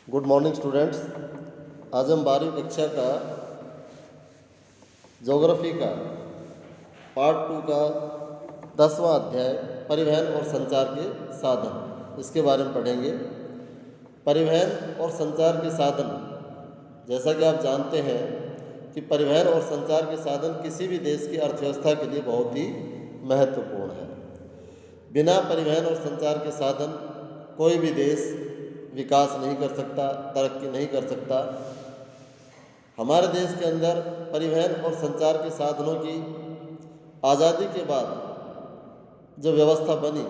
Good morning students. आज हम 12वीं कक्षा का ज्योग्राफी का पार्ट 2 का 10वां अध्याय परिवहन और संचार के साधन इसके बारे में पढ़ेंगे। परिवहन और संचार के साधन, जैसा कि आप जानते हैं कि परिवहन और संचार के साधन किसी भी देश की अर्थव्यवस्था के लिए बहुत ही महत्वपूर्ण है। बिना परिवहन और संचार के साधन कोई भी देश विकास नहीं कर सकता, तरक्की नहीं कर सकता। हमारे देश के अंदर परिवहन और संचार के साधनों की आज़ादी के बाद जो व्यवस्था बनी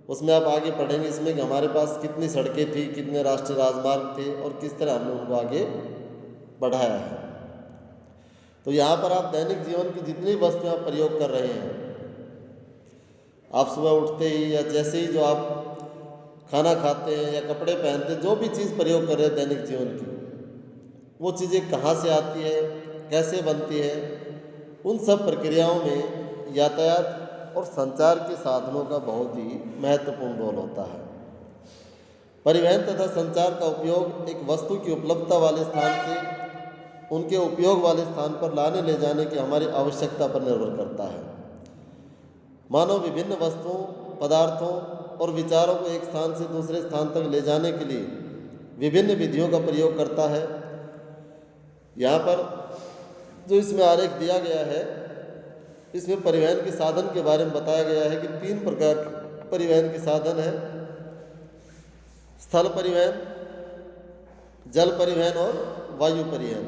उसमें आप आगे पढ़ेंगे इसमें कि हमारे पास कितनी सड़कें थी, कितने राष्ट्रीय राजमार्ग थे और किस तरह हमने उनको आगे बढ़ाया है। तो यहाँ पर आप दैनिक जीवन की जितनी वस्तुएं आप प्रयोग कर रहे हैं, आप सुबह उठते ही या जैसे ही जो आप खाना खाते हैं या कपड़े पहनते हैं, जो भी चीज़ प्रयोग कर रहे हैं दैनिक जीवन की, वो चीज़ें कहाँ से आती है, कैसे बनती है, उन सब प्रक्रियाओं में यातायात और संचार के साधनों का बहुत ही महत्वपूर्ण रोल होता है। परिवहन तथा संचार का उपयोग एक वस्तु की उपलब्धता वाले स्थान से उनके उपयोग वाले स्थान पर लाने ले जाने की हमारी आवश्यकता पर निर्भर करता है। मानव विभिन्न वस्तुओं, पदार्थों और विचारों को एक स्थान से दूसरे स्थान तक ले जाने के लिए विभिन्न विधियों का प्रयोग करता है। यहाँ पर जो इसमें आरेख दिया गया है, इसमें परिवहन के साधन के बारे में बताया गया है कि 3 प्रकार के परिवहन के साधन हैं: स्थल परिवहन, जल परिवहन और वायु परिवहन।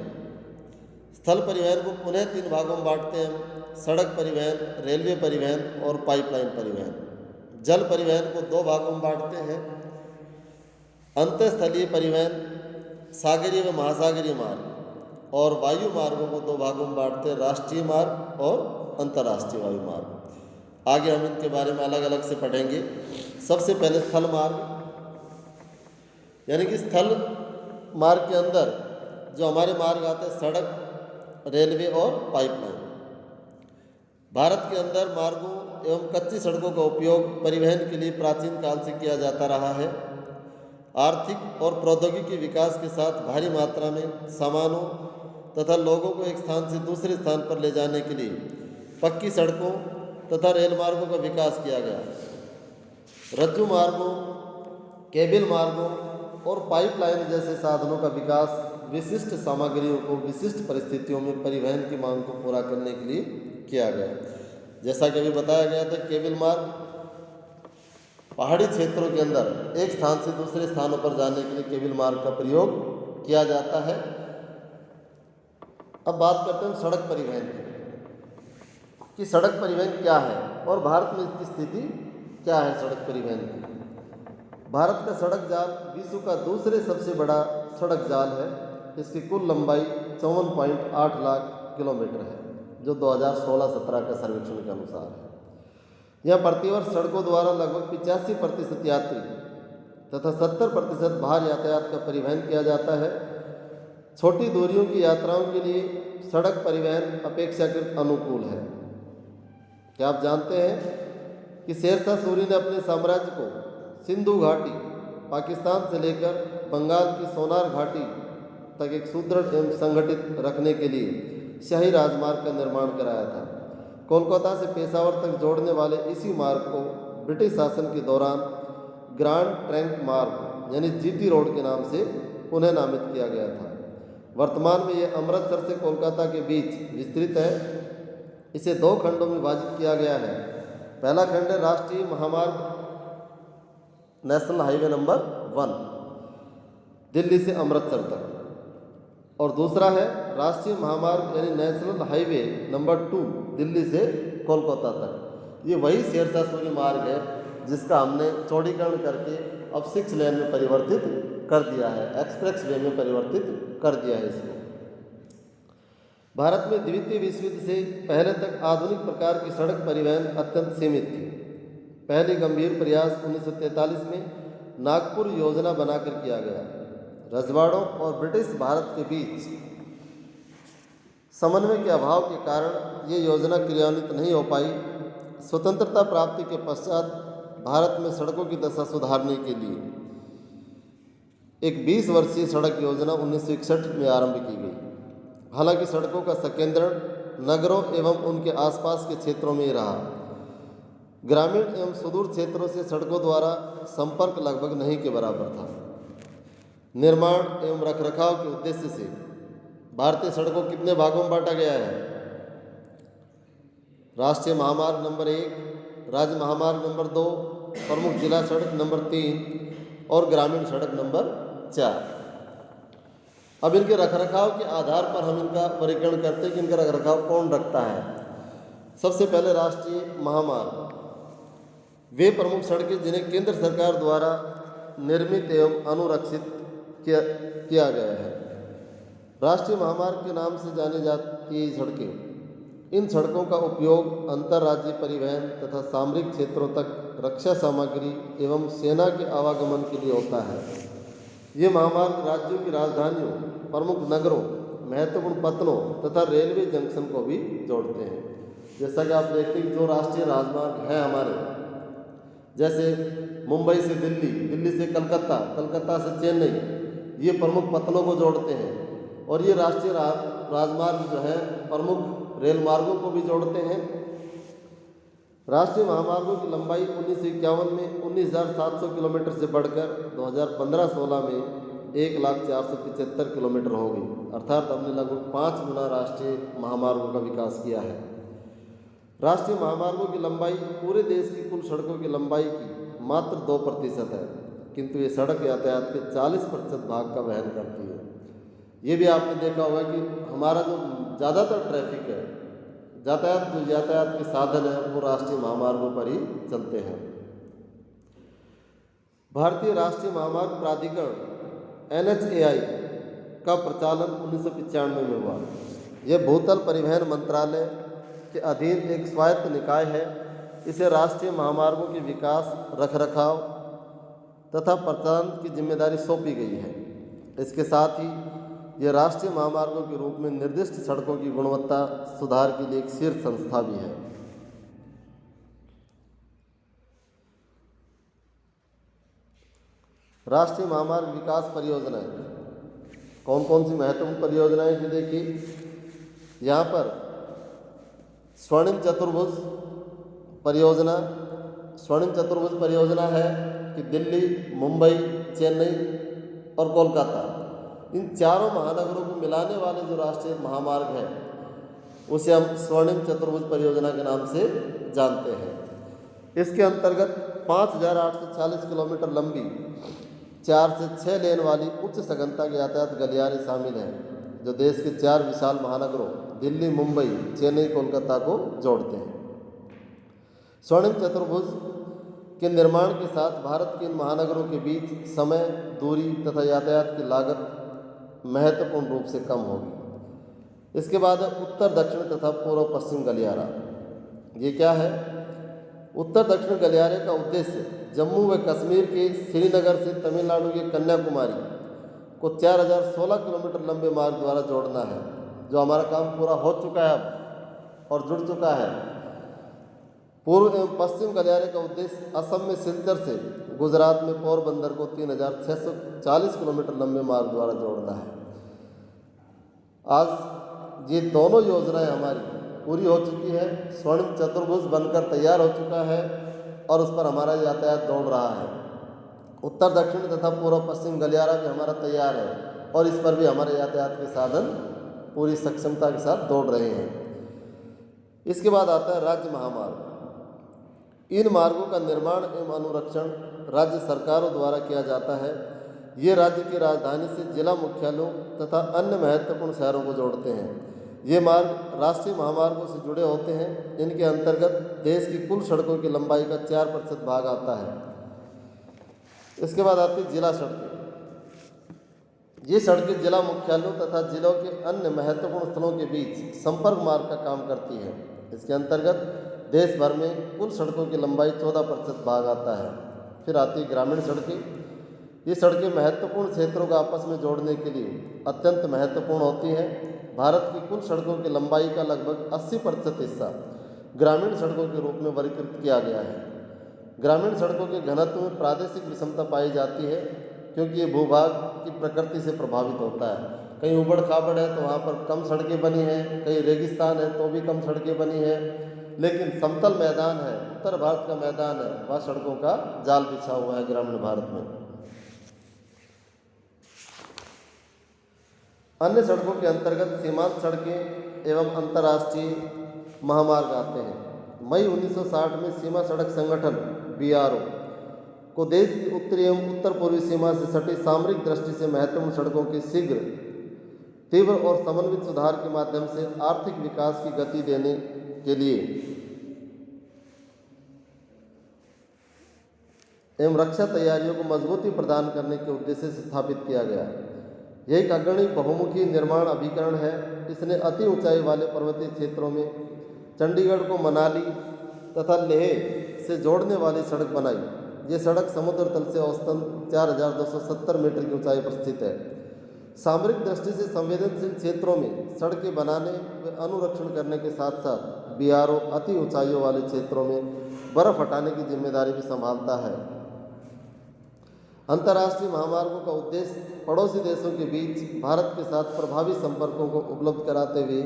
स्थल परिवहन को पुनः 3 भागों में बांटते हैं हम: सड़क परिवहन, रेलवे परिवहन और पाइपलाइन परिवहन। जल परिवहन को 2 भागों में बांटते हैं: अंतःस्थलीय परिवहन, सागरीय व महासागरीय मार्ग। और वायु मार्गों को 2 भागों में बांटते हैं: राष्ट्रीय मार्ग और अंतर्राष्ट्रीय वायु मार्ग। आगे हम इनके बारे में अलग अलग से पढ़ेंगे। सबसे पहले स्थल मार्ग, यानी कि स्थल मार्ग के अंदर जो हमारे मार्ग आते हैं सड़क, रेलवे और पाइपलाइन। भारत के अंदर मार्गों एवं कच्ची सड़कों का उपयोग परिवहन के लिए प्राचीन काल से किया जाता रहा है। आर्थिक और प्रौद्योगिकी विकास के साथ भारी मात्रा में सामानों तथा लोगों को एक स्थान से दूसरे स्थान पर ले जाने के लिए पक्की सड़कों तथा रेल मार्गों का विकास किया गया। रज्जु मार्गों, केबल मार्गों और पाइपलाइन जैसे साधनों का विकास विशिष्ट सामग्रियों को विशिष्ट परिस्थितियों में परिवहन की मांग को पूरा करने के लिए किया गया। जैसा कि अभी बताया गया था, केबल मार्ग पहाड़ी क्षेत्रों के अंदर एक स्थान से दूसरे स्थानों पर जाने के लिए केबल मार्ग का प्रयोग किया जाता है। अब बात करते हैं सड़क परिवहन की कि सड़क परिवहन क्या है और भारत में इसकी स्थिति क्या है। सड़क परिवहन की भारत का सड़क जाल विश्व का दूसरे सबसे बड़ा सड़क जाल है। इसकी कुल लंबाई 54.8 लाख किलोमीटर है, जो 2016-17 का सर्वेक्षण के अनुसार है। यह प्रतिवर्ष सड़कों द्वारा लगभग 85% यात्री तथा 70% भार यातायात का परिवहन किया जाता है। छोटी दूरियों की यात्राओं के लिए सड़क परिवहन अपेक्षाकृत अनुकूल है। क्या आप जानते हैं कि शेरशाह सूरी ने अपने साम्राज्य को सिंधु घाटी, पाकिस्तान से लेकर बंगाल की सोनार घाटी तक एक सुदृढ़ एवं संगठित रखने के लिए शाही राजमार्ग का निर्माण कराया था। कोलकाता से पेशावर तक जोड़ने वाले इसी मार्ग को ब्रिटिश शासन के दौरान ग्रांड ट्रंक मार्ग यानी जीटी रोड के नाम से पुनः नामित किया गया था। वर्तमान में यह अमृतसर से कोलकाता के बीच विस्तृत है। इसे 2 खंडों में विभाजित किया गया है। पहला खंड है राष्ट्रीय महामार्ग नेशनल हाईवे नंबर 1 दिल्ली से अमृतसर तक, और दूसरा है राष्ट्रीय महामार्ग यानी नेशनल हाईवे नंबर 2 दिल्ली से कोलकाता तक। ये वही शेरशाह सूरी मार्ग है जिसका हमने चौड़ीकरण करके अब 6 लेन में परिवर्तित कर दिया है, एक्सप्रेस वे में परिवर्तित कर दिया है इसको। भारत में द्वितीय विश्व युद्ध से पहले तक आधुनिक प्रकार की सड़क परिवहन अत्यंत सीमित थी। पहली गंभीर प्रयास 1943 में नागपुर योजना बनाकर किया गया। रजवाड़ों और ब्रिटिश भारत के बीच समन्वय के अभाव के कारण ये योजना क्रियान्वित नहीं हो पाई। स्वतंत्रता प्राप्ति के पश्चात भारत में सड़कों की दशा सुधारने के लिए एक 20 वर्षीय सड़क योजना 1961 में आरंभ की गई। हालांकि सड़कों का संकेंद्रण नगरों एवं उनके आसपास के क्षेत्रों में ही रहा। ग्रामीण एवं सुदूर क्षेत्रों से सड़कों द्वारा संपर्क लगभग नहीं के बराबर था। निर्माण एवं रखरखाव के उद्देश्य से भारतीय सड़कों को कितने भागों में बांटा गया है? राष्ट्रीय महामार्ग नंबर 1, राज्य महामार्ग नंबर 2, प्रमुख जिला सड़क नंबर 3 और ग्रामीण सड़क नंबर 4। अब इनके रखरखाव के आधार पर हम इनका वर्गीकरण करते हैं कि इनका रखरखाव कौन रखता है। सबसे पहले राष्ट्रीय महामार्ग, वे प्रमुख सड़कें जिन्हें केंद्र सरकार द्वारा निर्मित एवं अनुरक्षित किया गया है। राष्ट्रीय महामार्ग के नाम से जानी जाती ये सड़कें, इन सड़कों का उपयोग अंतर्राज्यीय परिवहन तथा सामरिक क्षेत्रों तक रक्षा सामग्री एवं सेना के आवागमन के लिए होता है। ये महामार्ग राज्यों की राजधानियों, प्रमुख नगरों, महत्वपूर्ण पत्तनों तथा रेलवे जंक्शन को भी जोड़ते हैं। जैसा कि आप देखते हैं कि जो राष्ट्रीय राजमार्ग है हमारे, जैसे मुंबई से दिल्ली, दिल्ली से कलकत्ता, कलकत्ता से चेन्नई, ये प्रमुख पत्तनों को जोड़ते हैं। और ये राष्ट्रीय राजमार्ग जो है प्रमुख रेल मार्गों को भी जोड़ते हैं। राष्ट्रीय महामार्गों की लंबाई 1951 में 19,700 किलोमीटर से बढ़कर 2015-16 में 1,04,75 किलोमीटर हो गई। अर्थात हमने लगभग 5 गुना राष्ट्रीय महामार्गों का विकास किया है। राष्ट्रीय महामार्गों की लंबाई पूरे देश की कुल सड़कों की लंबाई की मात्र 2% है, किंतु ये सड़क यातायात के 40% भाग का वहन करती है। ये भी आपने देखा होगा कि हमारा जो ज़्यादातर ट्रैफिक है, यातायात के साधन हैं, वो राष्ट्रीय महामार्गों पर ही चलते हैं। भारतीय राष्ट्रीय महामार्ग प्राधिकरण NHAI का प्रचालन 1995 में हुआ। यह भूतल परिवहन मंत्रालय के अधीन एक स्वायत्त निकाय है। इसे राष्ट्रीय महामार्गों के विकास, रखरखाव तथा प्रचालन की जिम्मेदारी सौंपी गई है। इसके साथ ही यह राष्ट्रीय महामार्गों के रूप में निर्दिष्ट सड़कों की गुणवत्ता सुधार के लिए एक शीर्ष संस्था भी है। राष्ट्रीय महामार्ग विकास परियोजनाएं कौन कौन सी महत्वपूर्ण परियोजनाएं जी देखिए, यहाँ पर स्वर्णिम चतुर्भुज परियोजना है कि दिल्ली, मुंबई, चेन्नई और कोलकाता, इन चारों महानगरों को मिलाने वाले जो राष्ट्रीय महामार्ग है उसे हम स्वर्णिम चतुर्भुज परियोजना के नाम से जानते हैं। इसके अंतर्गत 5,840 किलोमीटर लंबी 4 से 6 लेन वाली उच्च सघनता के यातायात गलियारे शामिल हैं, जो देश के 4 विशाल महानगरों दिल्ली, मुंबई, चेन्नई, कोलकाता को जोड़ते हैं। स्वर्णिम चतुर्भुज के निर्माण के साथ भारत के इन महानगरों के बीच समय, दूरी तथा यातायात की लागत महत्वपूर्ण रूप से कम होगी। इसके बाद है उत्तर दक्षिण तथा पूर्व पश्चिम गलियारा। ये क्या है? उत्तर दक्षिण गलियारे का उद्देश्य जम्मू व कश्मीर के श्रीनगर से तमिलनाडु के कन्याकुमारी को 4,016 किलोमीटर लंबे मार्ग द्वारा जोड़ना है, जो हमारा काम पूरा हो चुका है अब और जुड़ चुका है। पूर्व एवं पश्चिम गलियारे का उद्देश्य असम में सिलचर से गुजरात में पोरबंदर को 3,640 किलोमीटर लंबे मार्ग द्वारा जोड़ना है। आज ये दोनों योजनाएं हमारी पूरी हो चुकी है। स्वर्णिम चतुर्भुज बनकर तैयार हो चुका है और उस पर हमारा यातायात दौड़ रहा है। उत्तर दक्षिण तथा पूर्व पश्चिम गलियारा भी हमारा तैयार है और इस पर भी हमारे यातायात के साधन पूरी सक्षमता के साथ दौड़ रहे हैं। इसके बाद आता है राज्य महामार्ग। इन मार्गों का निर्माण एवं अनुरक्षण राज्य सरकारों द्वारा किया जाता है। ये राज्य की राजधानी से जिला मुख्यालयों तथा अन्य महत्वपूर्ण शहरों को जोड़ते हैं। ये मार्ग राष्ट्रीय महामार्गों से जुड़े होते हैं। इनके अंतर्गत देश की कुल सड़कों की लंबाई का 4% भाग आता है। इसके बाद आती है जिला सड़कें। ये सड़कें जिला मुख्यालयों तथा जिलों के अन्य महत्वपूर्ण स्थलों के बीच संपर्क मार्ग का काम करती है। इसके अंतर्गत देश भर में कुल सड़कों की लंबाई 14% भाग आता है। फिर आती है ग्रामीण सड़कें। ये सड़कें महत्वपूर्ण क्षेत्रों को आपस में जोड़ने के लिए अत्यंत महत्वपूर्ण होती हैं। भारत की कुल सड़कों की लंबाई का लगभग 80% हिस्सा ग्रामीण सड़कों के रूप में वर्गीकृत किया गया है। ग्रामीण सड़कों के घनत्व में प्रादेशिक विषमता पाई जाती है। क्योंकि ये भूभाग की प्रकृति से प्रभावित होता है। कहीं उबड़ खाबड़ है तो वहाँ पर कम सड़कें बनी हैं, कहीं रेगिस्तान है तो भी कम सड़कें बनी हैं, लेकिन समतल मैदान है, उत्तर भारत का मैदान है, वहाँ सड़कों का जाल बिछा हुआ है ग्रामीण भारत में। अन्य सड़कों के अंतर्गत सीमांत सड़कें एवं अंतर्राष्ट्रीय महामार्ग आते हैं। मई 1960 में सीमा सड़क संगठन BRO को देश की उत्तरी एवं उत्तर पूर्वी सीमा से सटी सामरिक दृष्टि से महत्वपूर्ण सड़कों के शीघ्र, तीव्र और समन्वित सुधार के माध्यम से आर्थिक विकास की गति देने के लिए एवं रक्षा तैयारियों को मजबूती प्रदान करने के उद्देश्य से स्थापित किया गया। यह एक अग्रणी बहुमुखी निर्माण अभिकरण है। इसने अति ऊंचाई वाले पर्वतीय क्षेत्रों में चंडीगढ़ को मनाली तथा लेह से जोड़ने वाली सड़क बनाई। ये सड़क समुद्र तल से औसतन 4270 मीटर की ऊंचाई पर स्थित है। सामरिक दृष्टि से संवेदनशील क्षेत्रों में सड़कें बनाने व अनुरक्षण करने के साथ साथ BRO अति ऊंचाइयों वाले क्षेत्रों में बर्फ हटाने की जिम्मेदारी भी संभालता है। अंतर्राष्ट्रीय महामार्गों का उद्देश्य पड़ोसी देशों के बीच भारत के साथ प्रभावी संपर्कों को उपलब्ध कराते हुए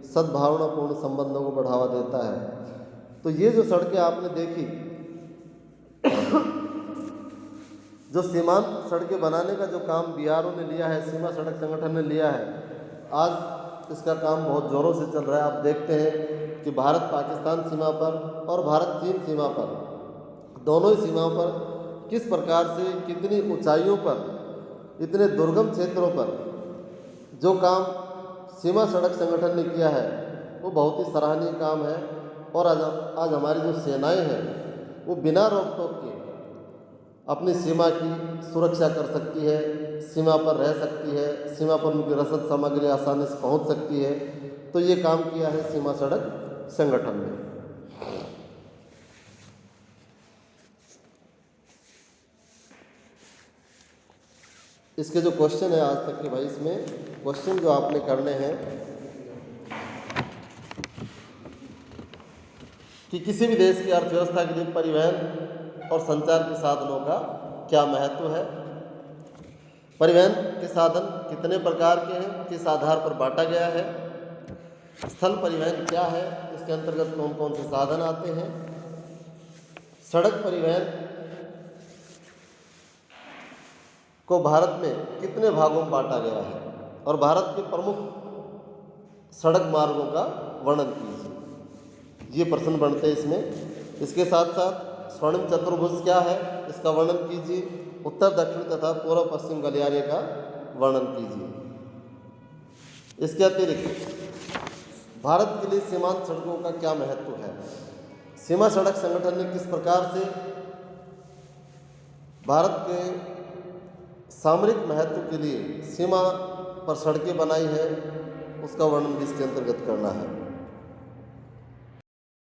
सद्भावनापूर्ण संबंधों को बढ़ावा देता है। तो ये जो सड़कें आपने देखी, जो सीमांत सड़कें बनाने का जो काम BRO ने लिया है, सीमा सड़क संगठन ने लिया है, आज इसका काम बहुत ज़ोरों से चल रहा है। आप देखते हैं कि भारत पाकिस्तान सीमा पर और भारत चीन सीमा पर, दोनों ही सीमाओं पर किस प्रकार से कितनी ऊंचाइयों पर, इतने दुर्गम क्षेत्रों पर जो काम सीमा सड़क संगठन ने किया है वो बहुत ही सराहनीय काम है। और आज हमारी जो सेनाएं हैं वो बिना रोक टोक के अपनी सीमा की सुरक्षा कर सकती है, सीमा पर रह सकती है, सीमा पर उनकी रसद सामग्री आसानी से पहुंच सकती है। तो ये काम किया है सीमा सड़क संगठन ने। इसके जो क्वेश्चन है आज तक के, भाई इसमें क्वेश्चन जो आपने करने हैं कि किसी भी देश की अर्थव्यवस्था के लिए परिवहन और संचार के साधनों का क्या महत्व है, परिवहन के साधन कितने प्रकार के हैं, किस आधार पर बांटा गया है, स्थल परिवहन क्या है, इसके अंतर्गत कौन कौन से साधन आते हैं, सड़क परिवहन को भारत में कितने भागों में बांटा गया है और भारत के प्रमुख सड़क मार्गों का वर्णन कीजिए। ये प्रश्न बनते हैं इसमें। इसके साथ साथ स्वर्णिम चतुर्भुज क्या है, इसका वर्णन कीजिए। उत्तर दक्षिण तथा पूर्व पश्चिम गलियारे का वर्णन कीजिए। इसके अतिरिक्त भारत के लिए सीमांत सड़कों का क्या महत्व है, सीमा सड़क संगठन ने किस प्रकार से भारत के सामरिक महत्व के लिए सीमा पर सड़कें बनाई है, उसका वर्णन भी इसके अंतर्गत करना है।